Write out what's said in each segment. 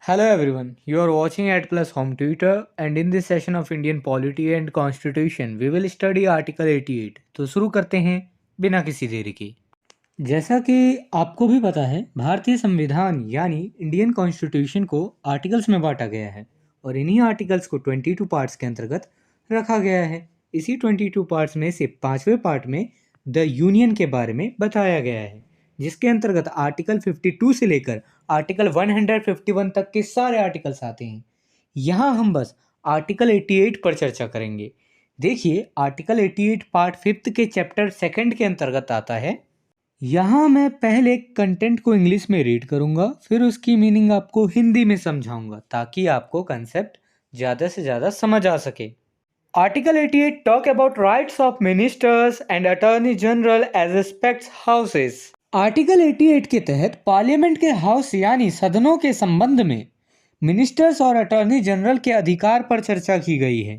Hello everyone, you are watching at Plus Home Tutor and in this session of Indian Polity and Constitution we will study Article 88। तो शुरू करते हैं बिना किसी देरी के। जैसा कि आपको भी पता है, भारतीय संविधान यानी इंडियन कॉन्स्टिट्यूशन को आर्टिकल्स में बांटा गया है और इन्हीं आर्टिकल्स को 22 पार्ट्स के अंतर्गत रखा गया है। इसी 22 पार्ट्स में से 5वें पार्ट में द यूनियन के बारे में बताया गया है, जिसके अंतर्गत आर्टिकल 52 से लेकर आर्टिकल 151 तक के सारे आर्टिकल्स आते हैं। यहाँ हम बस आर्टिकल 88 पर चर्चा करेंगे। देखिए, आर्टिकल 88 पार्ट 5 के चैप्टर 2 के अंतर्गत आता है। यहाँ मैं पहले कंटेंट को इंग्लिश में रीड करूँगा, फिर उसकी मीनिंग आपको हिंदी में समझाऊंगा ताकि आपको कंसेप्ट ज़्यादा से ज़्यादा समझ आ सके। Article 88 talk about rights of ministers and attorney general as respects houses. Article 88 के तहत पार्लियामेंट के हाउस यानी सदनों के संबंध में मिनिस्टर्स और अटॉर्नी जनरल के अधिकार पर चर्चा की गई है।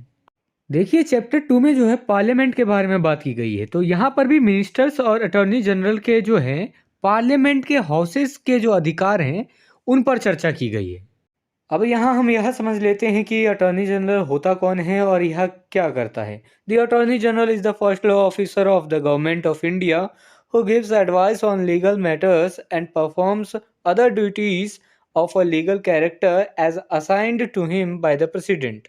देखिए, चैप्टर 2 में जो है पार्लियामेंट के बारे में बात की गई है, तो यहाँ पर भी मिनिस्टर्स और अटॉर्नी जनरल के जो है पार्लियामेंट के हाउसेस के जो अधिकार हैं उन पर चर्चा की गई है। अब यहाँ हम यह समझ लेते हैं कि अटॉर्नी जनरल होता कौन है और यह क्या करता है। The attorney general is the first law officer of the government of India who gives advice on legal matters and performs other duties of a legal character as assigned to him by the president.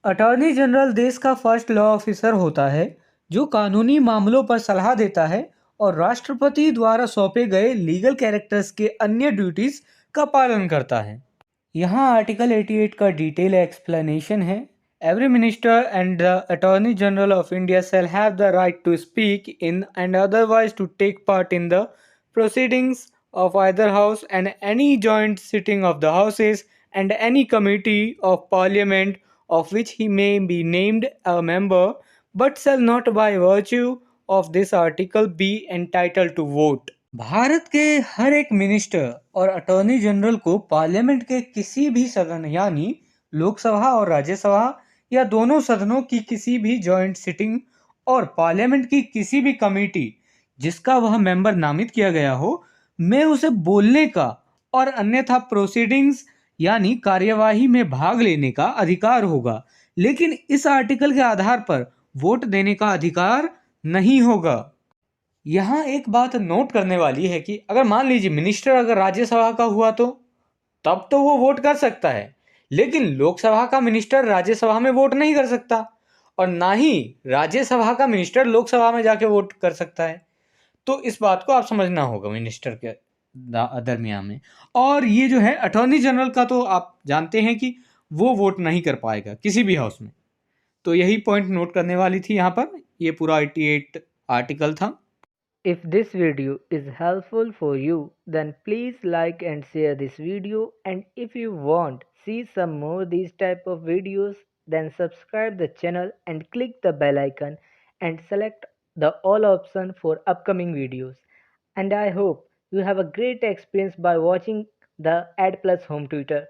Attorney general देश का first law officer होता है जो कानूनी मामलों पर सलाह देता है और राष्ट्रपति द्वारा सौंपे गए लीगल कैरेक्टर्स के अन्य ड्यूटीज का पालन करता है। यहाँ आर्टिकल 88 का डिटेल एक्सप्लेनेशन है। Every minister and the attorney general of India shall have the right to speak in and otherwise to take part in the proceedings of either house and any joint sitting of the houses and any committee of parliament of which he may be named a member, but shall not by virtue of this article be entitled to vote। Bharat के हर एक minister और attorney general को parliament के किसी भी सदन यानी लोकसभा और राज्यसभा या दोनों सदनों की किसी भी जॉइंट सिटिंग और पार्लियामेंट की किसी भी कमेटी जिसका वह मेंबर नामित किया गया हो में उसे बोलने का और अन्यथा प्रोसीडिंग्स यानी कार्यवाही में भाग लेने का अधिकार होगा, लेकिन इस आर्टिकल के आधार पर वोट देने का अधिकार नहीं होगा। यहाँ एक बात नोट करने वाली है कि अगर मान लीजिए मिनिस्टर अगर राज्यसभा का हुआ तो तब तो वो वोट कर सकता है, लेकिन लोकसभा का मिनिस्टर राज्यसभा में वोट नहीं कर सकता और ना ही राज्यसभा का मिनिस्टर लोकसभा में जाके वोट कर सकता है। तो इस बात को आप समझना होगा मिनिस्टर के दरमियान में। और ये जो है अटॉर्नी जनरल का तो आप जानते हैं कि वो वोट नहीं कर पाएगा किसी भी हाउस में। तो यही पॉइंट नोट करने वाली थी यहाँ पर। ये पूरा 88 आर्टिकल था। If this video is helpful for you, then please like and share this video, and if you want see some more these type of videos, then subscribe the channel and click the bell icon and select the all option for upcoming videos. And I hope you have a great experience by watching the Ad Plus Home Tutor.